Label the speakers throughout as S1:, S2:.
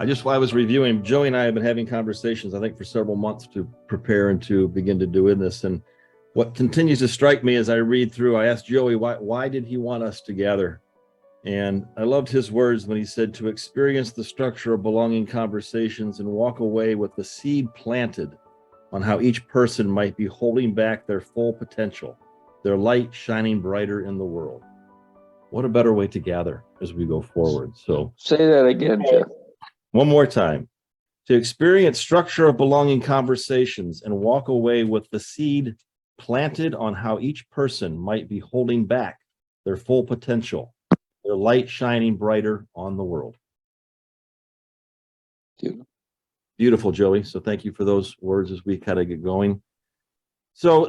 S1: I was reviewing, Joey and I have been having conversations, I think, for several months to prepare and to begin to do in this. And what continues to strike me as I read through, I asked Joey, why did he want us to gather? And I loved his words when he said, to experience the structure of belonging conversations and walk away with the seed planted on how each person might be holding back their full potential, their light shining brighter in the world. What a better way to gather as we go forward. So
S2: say that again, Jeff.
S1: One more time. To experience structure of belonging conversations and walk away with the seed planted on how each person might be holding back their full potential, their light shining brighter on the world. Beautiful, Joey. So thank you for those words as we kind of get going. So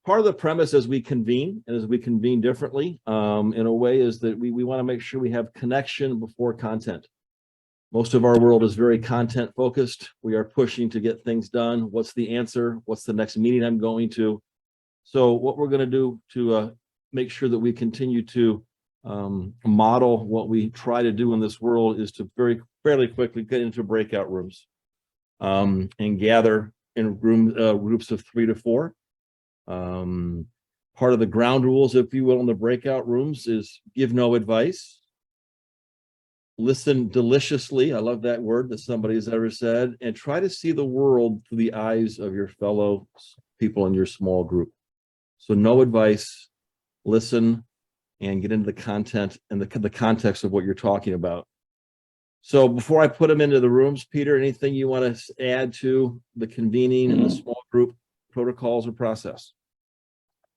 S1: part of the premise as we convene, and as we convene differently in a way, is that we want to make sure we have connection before content. Most of our world is very content focused. We are pushing to get things done. What's the answer? What's the next meeting I'm going to? So what we're going to do to make sure that we continue to model what we try to do in this world is to fairly quickly get into breakout rooms and gather in groups of 3 to 4. Part of the ground rules, if you will, in the breakout rooms is give no advice. Listen deliciously. I love that word that somebody has ever said, and try to see the world through the eyes of your fellow people in your small group. So no advice, listen, and get into the content and the context of what you're talking about. So before I put them into the rooms, Peter, anything you want to add to the convening and the small group protocols or process?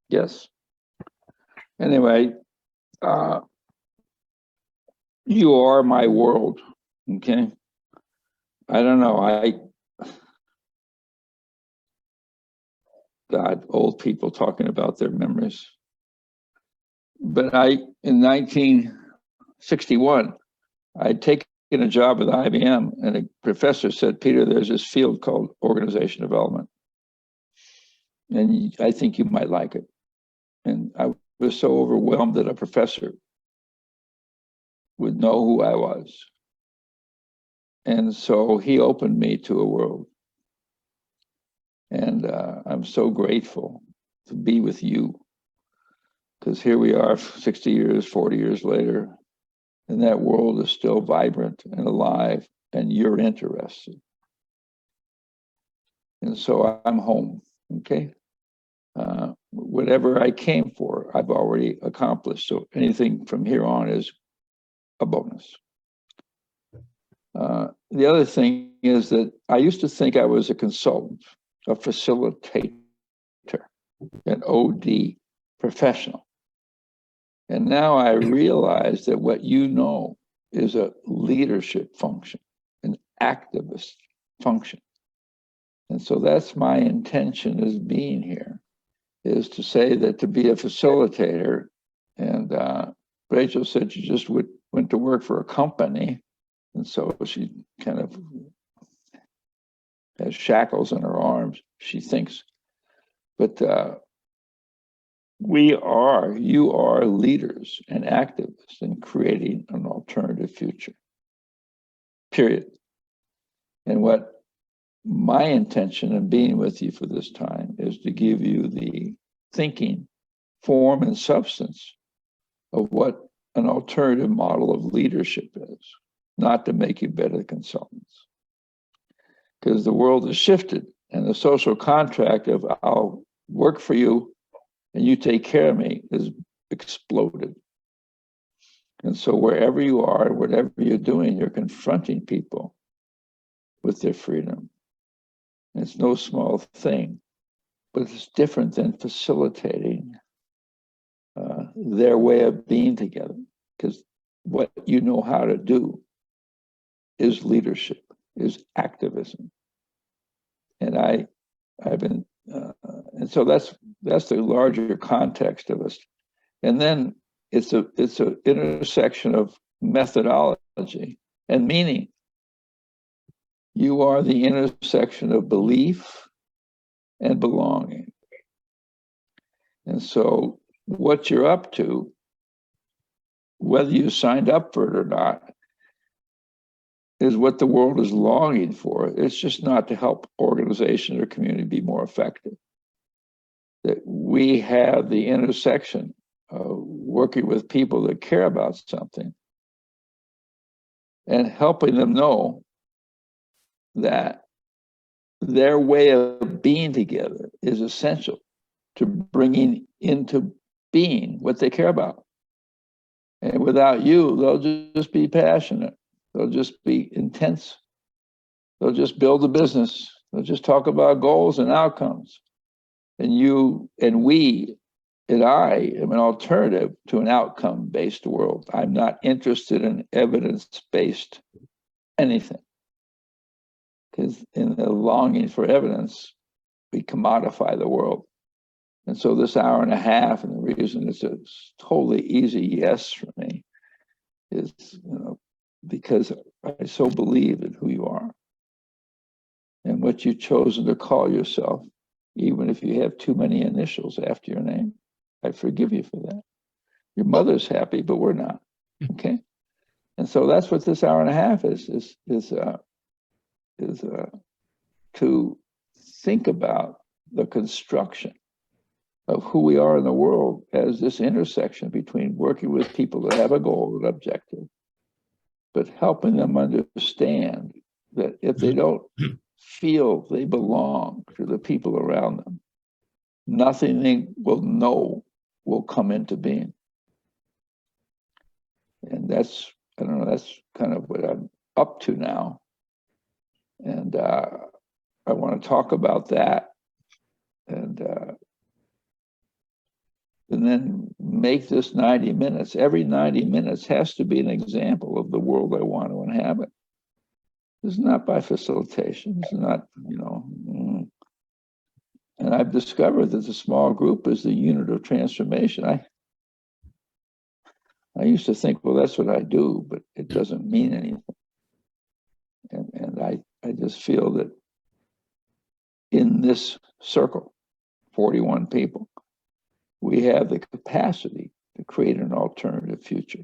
S2: Yes. Anyway, you are my world, okay? I don't know, God, old people talking about their memories. But in 1961, I'd taken a job with IBM, and a professor said, Peter, there's this field called organization development, and I think you might like it. And I was so overwhelmed that a professor would know who I was. And so he opened me to a world. And I'm so grateful to be with you, because here we are 60 years, 40 years later, and that world is still vibrant and alive, and you're interested. And so I'm home, okay? Whatever I came for, I've already accomplished. So anything from here on is a bonus. The other thing is that I used to think I was a consultant, a facilitator, an OD professional. And now I realize that what you know is a leadership function, an activist function. And so that's my intention as being here, is to say that to be a facilitator, and Rachel said she just went to work for a company, and so she kind of has shackles in her arms, she thinks. But you are leaders and activists in creating an alternative future, period. And what my intention in being with you for this time is to give you the thinking, form, and substance of what an alternative model of leadership is, not to make you better consultants. Because the world has shifted, and the social contract of I'll work for you and you take care of me is exploded. And so wherever you are, whatever you're doing, you're confronting people with their freedom. And it's no small thing, but it's different than facilitating their way of being together, because what you know how to do is leadership, is activism. And I've been, and so that's the larger context of us. And then it's a intersection of methodology and meaning. You are the intersection of belief and belonging. And so what you're up to, whether you signed up for it or not, is what the world is longing for. It's just not to help organization or community be more effective. That we have the intersection of working with people that care about something and helping them know that their way of being together is essential to bringing into being what they care about. And without you, they'll just be passionate. They'll just be intense. They'll just build a business. They'll just talk about goals and outcomes. And you and we and I am an alternative to an outcome-based world. I'm not interested in evidence-based anything. Because in the longing for evidence, we commodify the world. And so this hour and a half, and the reason it's a totally easy yes for me is, because I so believe in who you are and what you've chosen to call yourself, even if you have too many initials after your name. I forgive you for that. Your mother's happy, but we're not. Okay. And so that's what this hour and a half is to think about the construction of who we are in the world as this intersection between working with people that have a goal, an objective, but helping them understand that if they don't feel they belong to the people around them, nothing they will know will come into being. And that's, I don't know, that's kind of what I'm up to now. And I want to talk about that and then make this 90 minutes. Every 90 minutes has to be an example of the world I want to inhabit. It's not by facilitation. It's not, And I've discovered that the small group is the unit of transformation. I used to think, well, that's what I do, but it doesn't mean anything. And I just feel that in this circle, 41 people, we have the capacity to create an alternative future.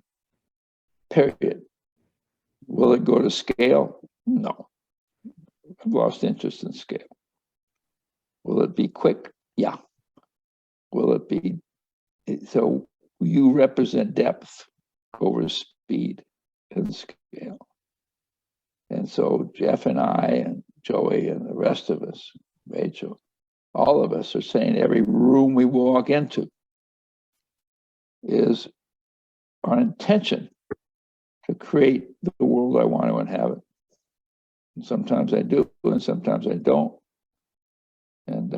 S2: Period. Will it go to scale? No. I've lost interest in scale. Will it be quick? Yeah. Will it be? So you represent depth over speed and scale. And so Jeff and I and Joey and the rest of us, Rachel, all of us are saying every room we walk into is our intention to create the world I want to inhabit. And sometimes I do, and sometimes I don't. And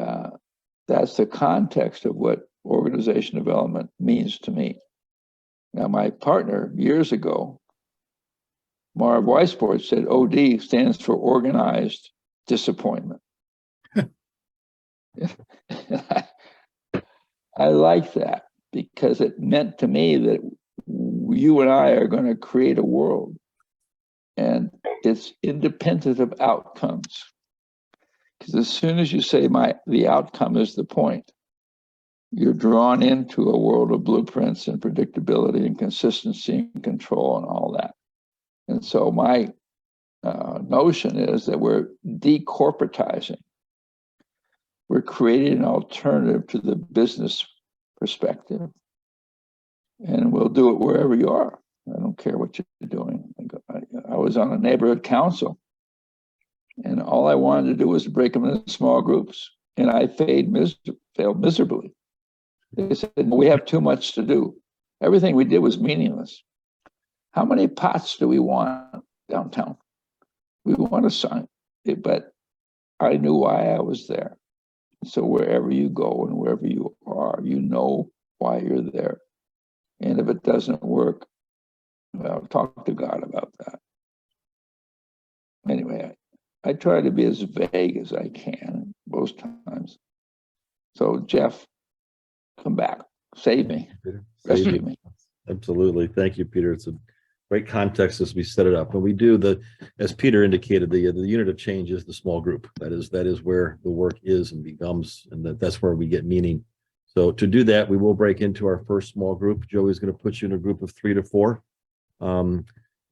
S2: that's the context of what organization development means to me. Now, my partner years ago, Marv Weisbord, said OD stands for organized disappointment. I like that because it meant to me that you and I are going to create a world and it's independent of outcomes. Because as soon as you say the outcome is the point, you're drawn into a world of blueprints and predictability and consistency and control and all that. And so my notion is that we're decorporatizing. We're creating an alternative to the business perspective. And we'll do it wherever you are. I don't care what you're doing. I was on a neighborhood council, and all I wanted to do was break them into small groups. And I failed miserably. They said, we have too much to do. Everything we did was meaningless. How many pots do we want downtown? We want a sign, but I knew why I was there. So wherever you go and wherever you are, you know why you're there. And if it doesn't work, well, talk to God about that. Anyway, I try to be as vague as I can most times. So Jeff, come back, save me, rescue me.
S1: Absolutely, thank you, Peter. It's a great context as we set it up, and we do as Peter indicated, the unit of change is the small group. That is where the work is and becomes, and that's where we get meaning. So to do that, we will break into our first small group. Joey's going to put you in a group of 3 to 4.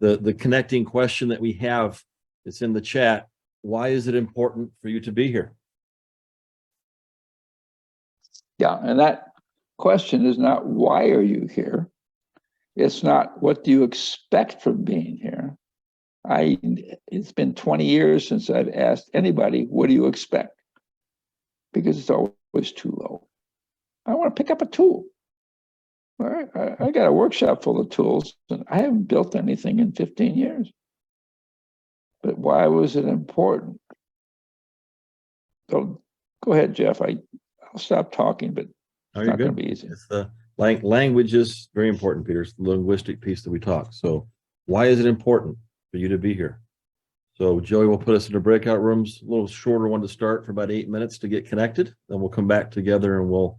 S1: the connecting question that we have, it's in the chat. Why is it important for you to be here?
S2: Yeah, and that question is not why are you here? It's not what do you expect from being here? It's been 20 years since I've asked anybody, what do you expect? Because it's always too low. I want to pick up a tool. All right, I got a workshop full of tools, and I haven't built anything in 15 years. But why was it important? So go ahead, Jeff. I'll stop talking, but it's not going to be easy.
S1: It's the language is very important, Peter. It's the linguistic piece that we talk. So why is it important for you to be here? So Joey will put us into breakout rooms, a little shorter one to start for about 8 minutes to get connected. Then we'll come back together and we'll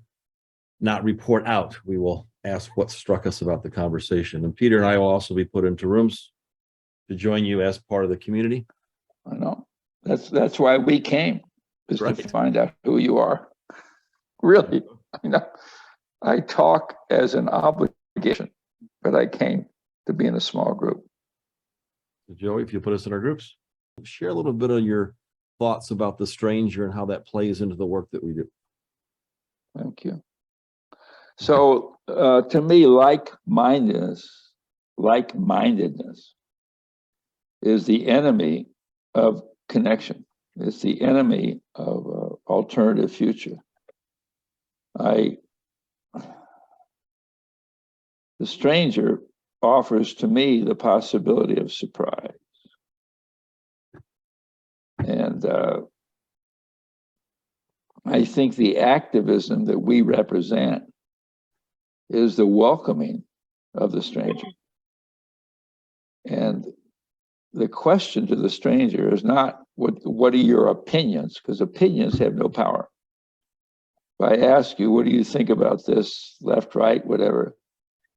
S1: not report out. We will ask what struck us about the conversation. And Peter and I will also be put into rooms to join you as part of the community.
S2: I know. That's why we came, is to find out who you are. Really, I talk as an obligation, but I came to be in a small group.
S1: So Joey, if you put us in our groups, share a little bit of your thoughts about the stranger and how that plays into the work that we do.
S2: Thank you. So to me, like-mindedness is the enemy of connection. It's the enemy of alternative future. The stranger offers to me the possibility of surprise. And I think the activism that we represent is the welcoming of the stranger. And the question to the stranger is not, what are your opinions? Because opinions have no power. If I ask you, what do you think about this, left, right, whatever,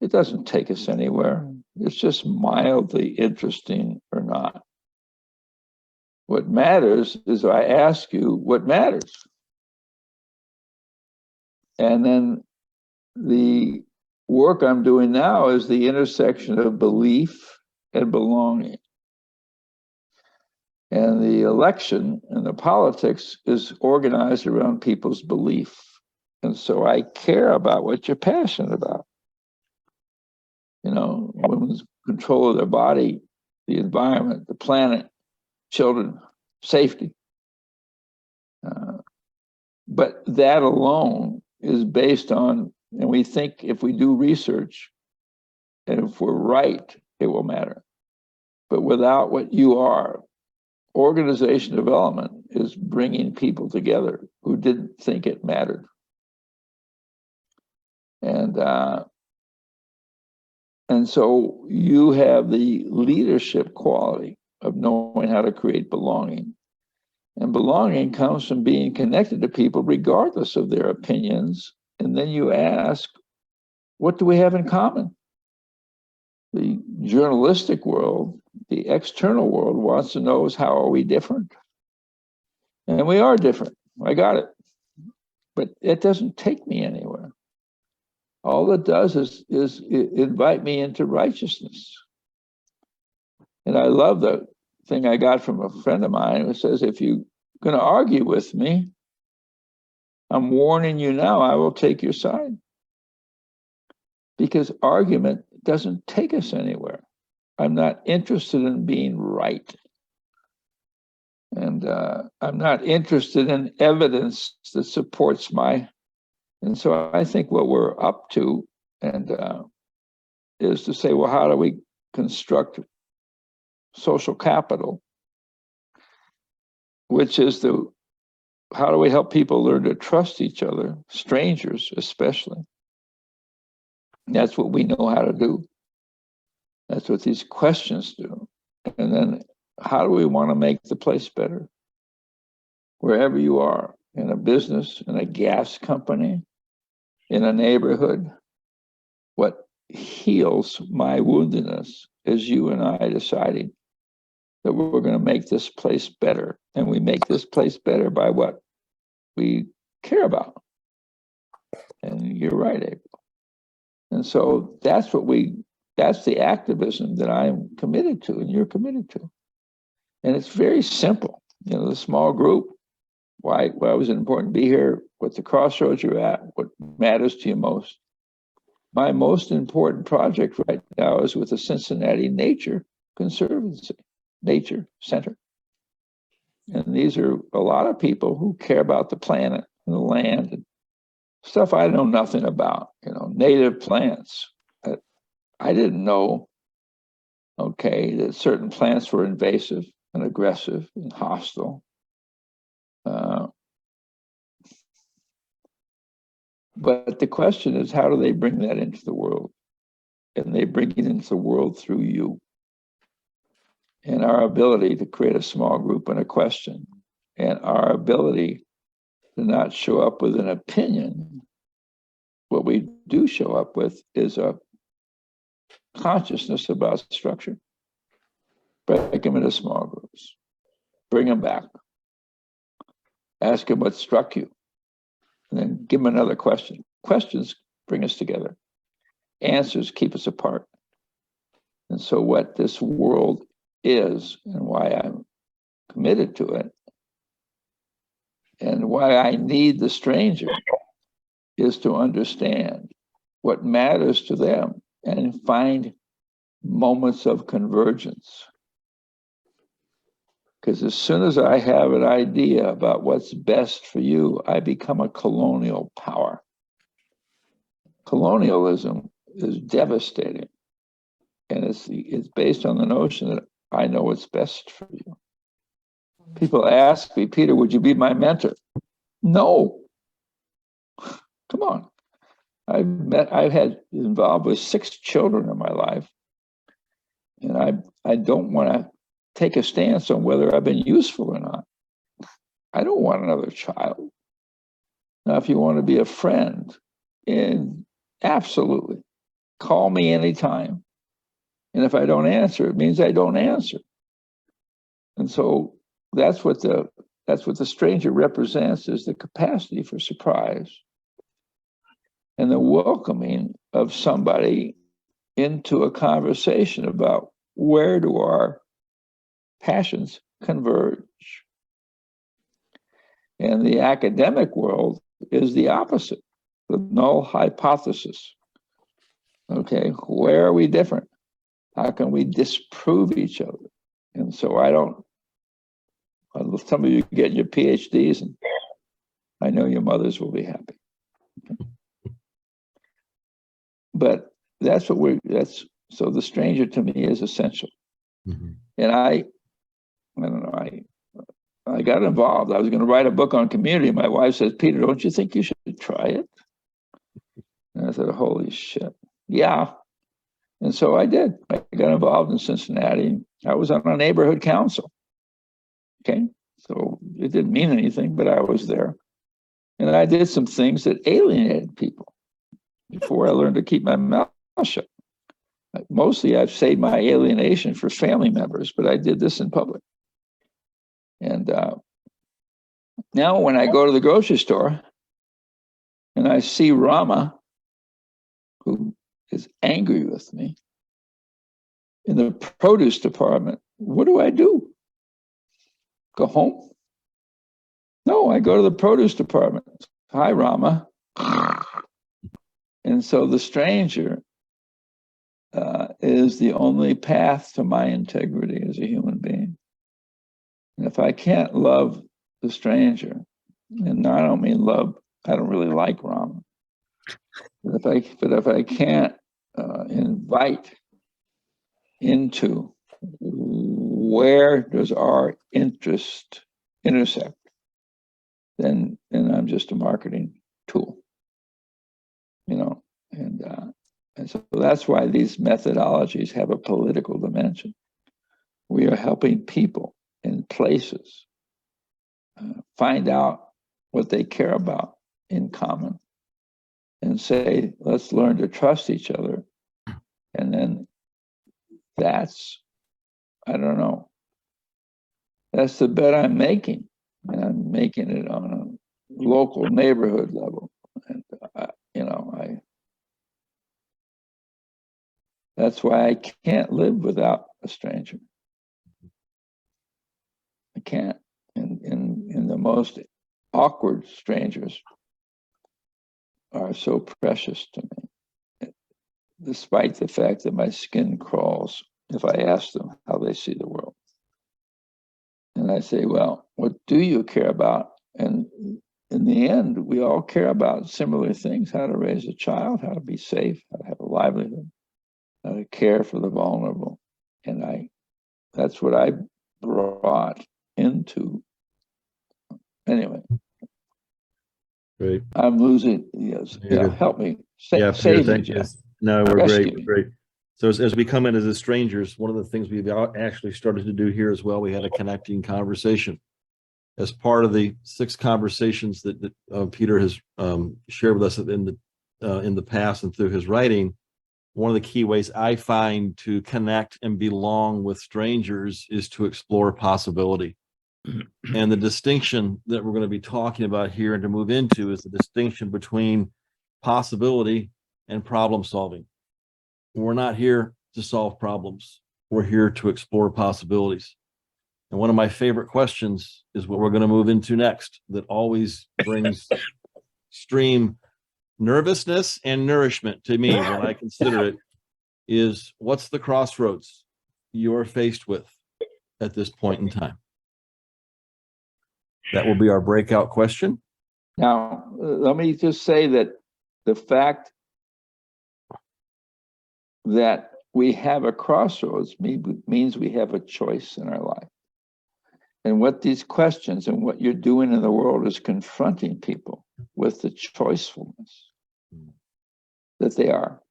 S2: it doesn't take us anywhere. It's just mildly interesting or not. What matters is I ask you what matters. And then the work I'm doing now is the intersection of belief and belonging. And the election and the politics is organized around people's belief. And so I care about what you're passionate about. Women's control of their body, the environment, the planet, children, safety. But that alone is based on, and we think if we do research, and if we're right, it will matter. But without what you are, organization development is bringing people together who didn't think it mattered. And so you have the leadership quality of knowing how to create belonging. And belonging comes from being connected to people regardless of their opinions. And then you ask, what do we have in common? The journalistic world, the external world wants to know is how are we different? And we are different. I got it. But it doesn't take me anywhere. All it does is invite me into righteousness. And I love the thing I got from a friend of mine who says, if you're going to argue with me, I'm warning you now, I will take your side. Because argument doesn't take us anywhere. I'm not interested in being right. And I'm not interested in evidence that supports my. And so I think what we're up to is to say, well, how do we construct social capital? Which is how do we help people learn to trust each other, strangers especially? And that's what we know how to do. That's what these questions do. And then how do we want to make the place better? Wherever you are, in a business, in a gas company, in a neighborhood, what heals my woundedness is you and I deciding that we're going to make this place better. And we make this place better by what we care about. And you're right, April. And so that's what we that's the activism that I'm committed to and you're committed to. And it's very simple. You know, the small group, why was it important to be here? What the crossroads you're at, what matters to you most. My most important project right now is with the Cincinnati Nature Conservancy, Nature Center. And these are a lot of people who care about the planet and the land and stuff I know nothing about, you know, native plants. I didn't know, okay, that certain plants were invasive and aggressive and hostile. But the question is, how do they bring that into the world? And they bring it into the world through you. And our ability to create a small group and a question, and our ability to not show up with an opinion. What we do show up with is a consciousness about structure. Break them into small groups. Bring them back. Ask them what struck you. And then give them another question. Questions bring us together. Answers keep us apart. And so what this world is and why I'm committed to it and why I need the stranger is to understand what matters to them and find moments of convergence. Because as soon as I have an idea about what's best for you, I become a colonial power. Colonialism is devastating. And it's based on the notion that I know what's best for you. People ask me, Peter, would you be my mentor? No. Come on. I've had involved with 6 children in my life. And I don't want to take a stance on whether I've been useful or not. I don't want another child. Now, if you want to be a friend, and absolutely, call me anytime. And if I don't answer, it means I don't answer. And so that's what the stranger represents, is the capacity for surprise and the welcoming of somebody into a conversation about where do our passions converge. And the academic world is the opposite, the null hypothesis. Okay, where are we different? How can we disprove each other? And so some of you get your PhDs, and I know your mothers will be happy. But so the stranger to me is essential. Mm-hmm. And I don't know, I got involved. I was going to write a book on community. My wife says, Peter, don't you think you should try it? And I said, holy shit. Yeah. And so I did. I got involved in Cincinnati. I was on a neighborhood council. Okay. So it didn't mean anything, but I was there. And I did some things that alienated people before I learned to keep my mouth shut. Mostly I've saved my alienation for family members, but I did this in public. And now when I go to the grocery store and I see Rama, who is angry with me, in the produce department, what do? Go home? No, I go to the produce department. Hi, Rama. And so the stranger is the only path to my integrity as a human being. And if I can't love the stranger, and I don't mean love, I don't really like Rama. But if I can't invite into where does our interest intersect, then I'm just a marketing tool, you know. And so that's why these methodologies have a political dimension. We are helping people in places find out what they care about in common and say, let's learn to trust each other. And then that's, I don't know, that's the bet I'm making. And I'm making it on a local neighborhood level. And, That's why I can't live without a stranger. I can't. And the most awkward strangers are so precious to me, despite the fact that my skin crawls if I ask them how they see the world. And I say, well, what do you care about? And in the end, we all care about similar things: how to raise a child, how to be safe, how to have a livelihood, how to care for the vulnerable. And that's what I brought into. Anyway,
S1: Great.
S2: I'm losing. Yes, help me.
S1: Yeah, Peter,
S2: Save me,
S1: thank you.
S2: Jack.
S1: No, we're
S2: Rescue
S1: great.
S2: me.
S1: Great. So as we come in as the strangers, one of the things we've actually started to do here as well, we had a connecting conversation. As part of the 6 conversations that Peter has shared with us in the past and through his writing, one of the key ways I find to connect and belong with strangers is to explore possibility. And the distinction that we're going to be talking about here and to move into is the distinction between possibility and problem solving. We're not here to solve problems. We're here to explore possibilities. And one of my favorite questions is what we're going to move into next, that always brings extreme nervousness and nourishment to me when I consider it, is what's the crossroads you're faced with at this point in time? That will be our breakout question.
S2: Now, let me just say that the fact that we have a crossroads means we have a choice in our life. And what these questions and what you're doing in the world is confronting people with the choicefulness that they are.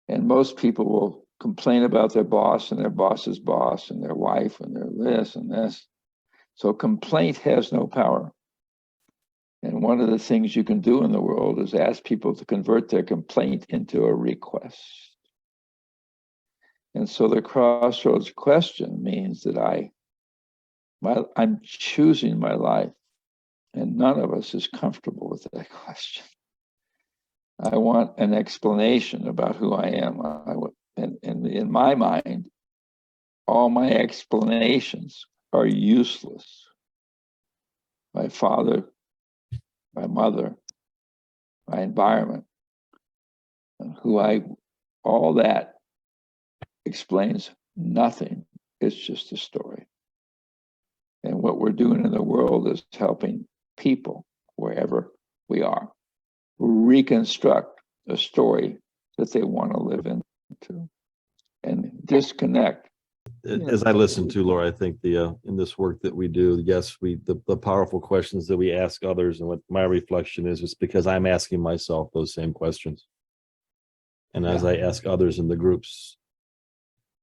S2: And most people will complain about their boss and their boss's boss and their wife and their this and this. So complaint has no power. And one of the things you can do in the world is ask people to convert their complaint into a request. And so the crossroads question means that I'm choosing my life, and none of us is comfortable with that question. I want an explanation about who I am. And in my mind, all my explanations are useless. My father, my mother, my environment, and all that explains nothing. It's just a story. And what we're doing in the world is helping people, wherever we are, reconstruct a story that they want to live into and disconnect.
S1: As I listen to Laura, I think in this work that we do, yes, the powerful questions that we ask others, and what my reflection is because I'm asking myself those same questions. And as I ask others in the groups,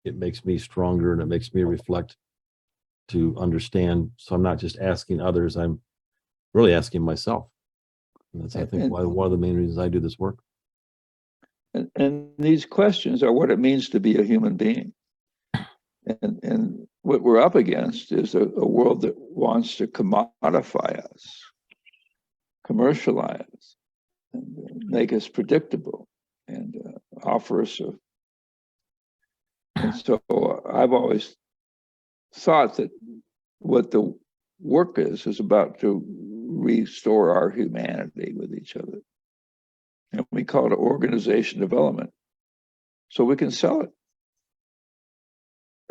S1: it makes me stronger and it makes me reflect to understand. So I'm not just asking others, I'm really asking myself. And that's, I think, why one of the main reasons I do this work.
S2: And these questions are what it means to be a human being. And what we're up against is a world that wants to commodify us, commercialize, and make us predictable, and offer us a. And so I've always thought that what the work is about to restore our humanity with each other. And we call it organization development. So we can sell it.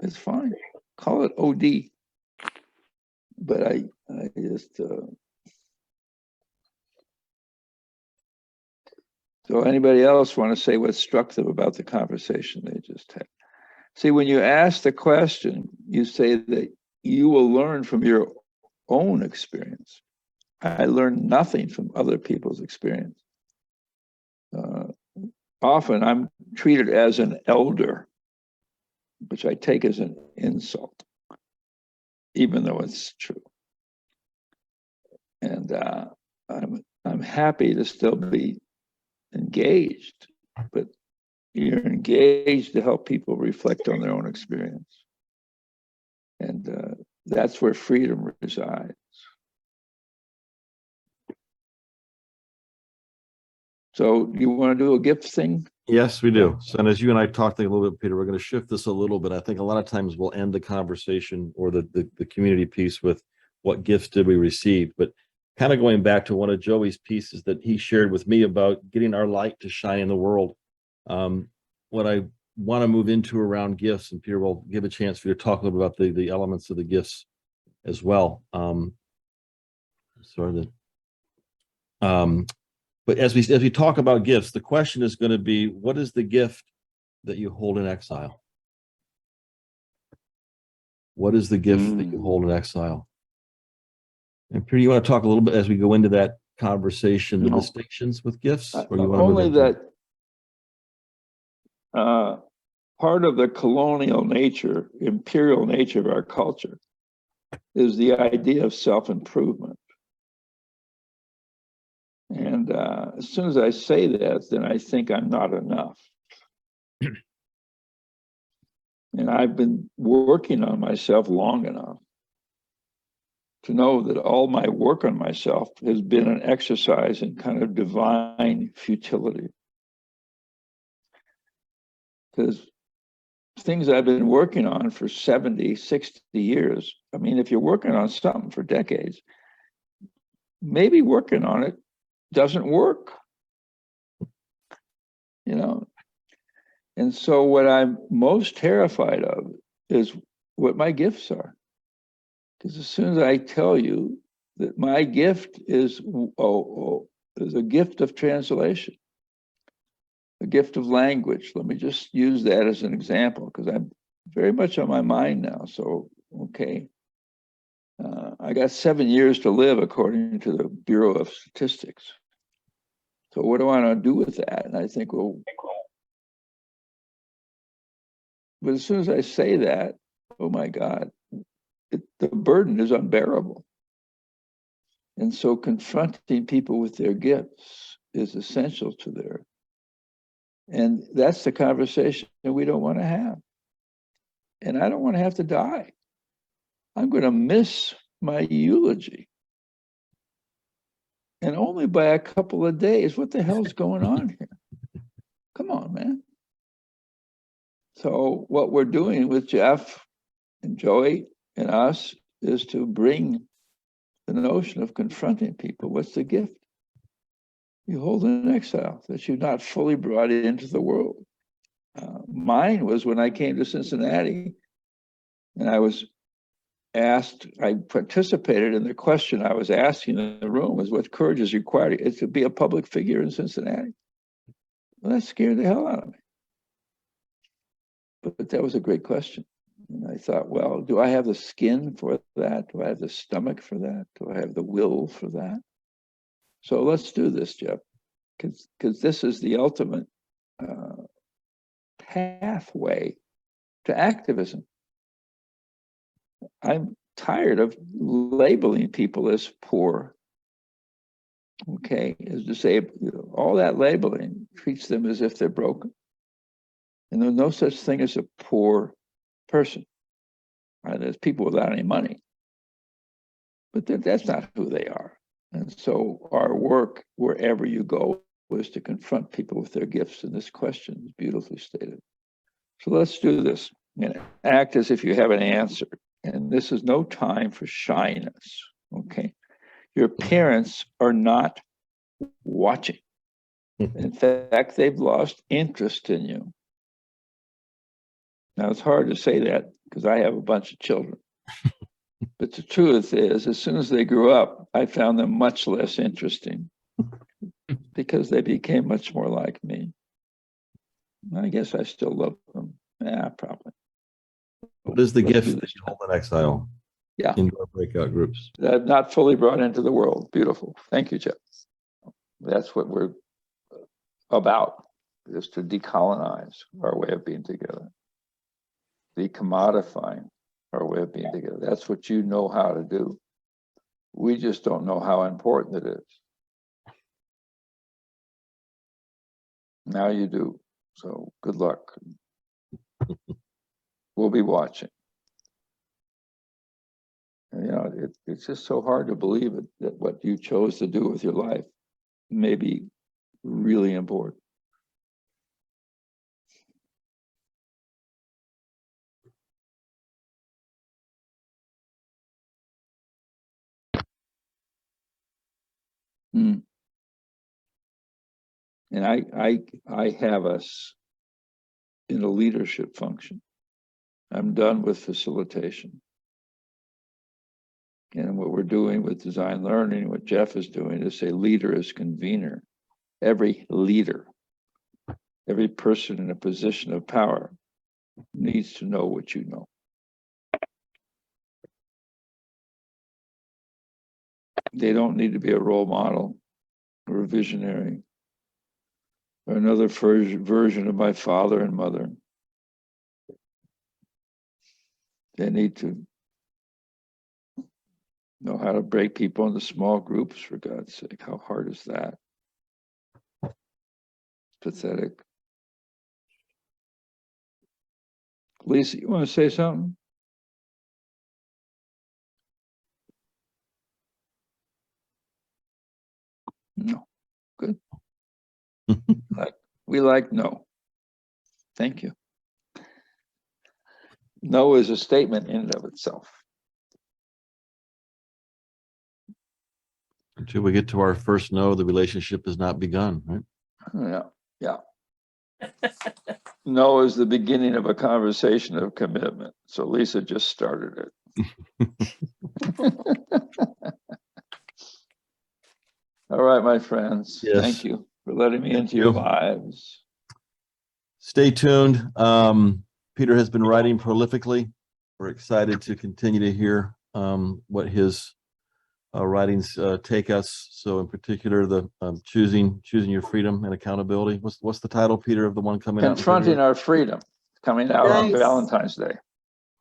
S2: It's fine. Call it OD. But I just so anybody else want to say what struck them about the conversation they just had? See, when you ask the question, you say that you will learn from your own experience. I learned nothing from other people's experience. Often I'm treated as an elder, which I take as an insult, even though it's true. And I'm happy to still be engaged, but you're engaged to help people reflect on their own experience. And that's where freedom resides. So you want to do a gift thing?
S1: Yes, we do. So, and as you and I talked a little bit, Peter, we're going to shift this a little bit. I think a lot of times we'll end the conversation or the community piece with what gifts did we receive, but kind of going back to one of Joey's pieces that he shared with me about getting our light to shine in the world. What I want to move into around gifts, and Peter will give a chance for you to talk a little bit about the elements of the gifts as well. But as we talk about gifts, the question is going to be, what is the gift that you hold in exile? What is the gift that you hold in exile? And Peter, you want to talk a little bit as we go into that conversation, the distinctions with gifts, or you want to
S2: only
S1: move into
S2: that part of the colonial nature, imperial nature of our culture is the idea of self-improvement. And as soon as I say that, then I think I'm not enough. And I've been working on myself long enough to know that all my work on myself has been an exercise in kind of divine futility. Because things I've been working on for 70, 60 years, I mean, if you're working on something for decades, maybe working on it doesn't work, you know? And so what I'm most terrified of is what my gifts are. Because as soon as I tell you that my gift is a gift of translation, a gift of language. Let me just use that as an example, because I'm very much on my mind now. So, okay. I got 7 years to live according to the Bureau of Statistics. So what do I want to do with that? And I think, well, but as soon as I say that, oh my God, the burden is unbearable. And so confronting people with their gifts is essential to their, and that's the conversation that we don't want to have. And I don't want to have to die. I'm going to miss my eulogy. And only by a couple of days. What the hell's going on here? Come on, man. So what we're doing with Jeff and Joey and us is to bring the notion of confronting people. What's the gift you hold in exile that you've not fully brought into the world? Mine was when I came to Cincinnati and I was asked, I participated in the question I was asking in the room was what courage is required to be a public figure in Cincinnati. Well, that scared the hell out of me. But that was a great question. And I thought, well, do I have the skin for that? Do I have the stomach for that? Do I have the will for that? So let's do this, Jeff, because this is the ultimate pathway to activism. I'm tired of labeling people as poor, okay, as disabled. You know, all that labeling treats them as if they're broken. And there's no such thing as a poor person. There's people without any money, but that's not who they are. And so our work, wherever you go, is to confront people with their gifts. And this question is beautifully stated. So let's do this and act as if you have an answer. And this is no time for shyness, okay? Your parents are not watching. In fact, they've lost interest in you. Now, it's hard to say that because I have a bunch of children. But the truth is, as soon as they grew up, I found them much less interesting because they became much more like me. I guess I still love them. Yeah, probably.
S1: what is the
S2: Let's
S1: gift
S2: do
S1: that
S2: this.
S1: you hold in exile?
S2: Yeah.
S1: In your breakout groups.
S2: That I've not fully brought into the world. Beautiful. Thank you, Jeff. That's what we're about, is to decolonize our way of being together, decommodifying our way of being together. That's what you know how to do. We just don't know how important it is. Now you do. So good luck. We'll be watching. And, you know, it's just so hard to believe it, that what you chose to do with your life may be really important. Mm. And I have us in a leadership function. I'm done with facilitation. And what we're doing with design learning, what Jeff is doing, is say leader is convener. Every leader, every person in a position of power needs to know what you know. They don't need to be a role model or a visionary or another version of my father and mother. They need to know how to break people into small groups, for God's sake. How hard is that? Pathetic. Lisa, you want to say something? No. Good. We like no. Thank you. No is a statement in and of itself.
S1: Until we get to our first no, the relationship has not begun, right?
S2: Yeah, yeah. No is the beginning of a conversation of commitment. So Lisa just started it. All right, my friends.
S1: Yes.
S2: Thank you for letting me
S1: Thank
S2: into your
S1: you.
S2: lives.
S1: Stay tuned. Peter has been writing prolifically. We're excited to continue to hear what his writings take us. So in particular, the choosing your freedom and accountability. What's the title, Peter, of the one coming out?
S2: Confronting Our Freedom, coming out on
S3: Nice.
S2: Valentine's Day.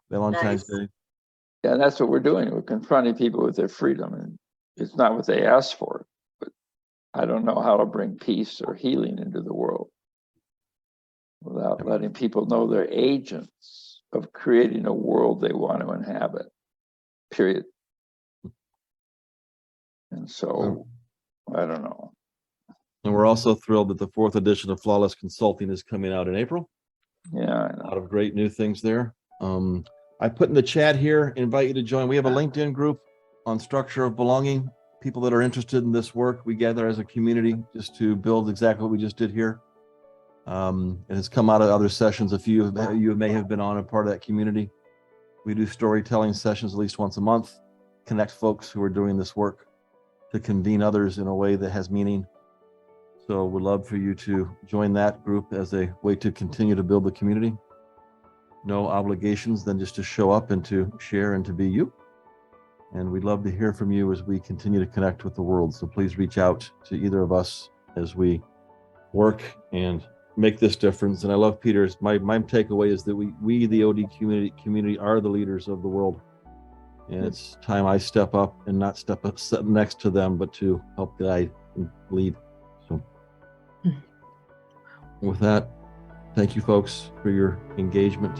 S1: Valentine's
S3: Nice.
S1: Day.
S2: Yeah, that's what we're doing. We're confronting people with their freedom, and it's not what they asked for. But I don't know how to bring peace or healing into the world without letting people know they're agents of creating a world they want to inhabit. Period. And so, I don't know.
S1: And we're also thrilled that the 4th edition of Flawless Consulting is coming out in April.
S2: Yeah, I
S1: A
S2: know.
S1: lot of great new things there. I put in the chat here, invite you to join. We have a LinkedIn group on structure of belonging. People that are interested in this work, we gather as a community just to build exactly what we just did here. It has come out of other sessions. A few of you may have been on a part of that community. We do storytelling sessions at least once a month, connect folks who are doing this work to convene others in a way that has meaning. So we'd love for you to join that group as a way to continue to build the community. No obligations than just to show up and to share and to be you. And we'd love to hear from you as we continue to connect with the world. So please reach out to either of us as we work and make this difference. And I love Peter's, my takeaway is that we the OD community are the leaders of the world. And it's time I step up and not step up next to them, but to help guide and lead. So with that, thank you folks for your engagement.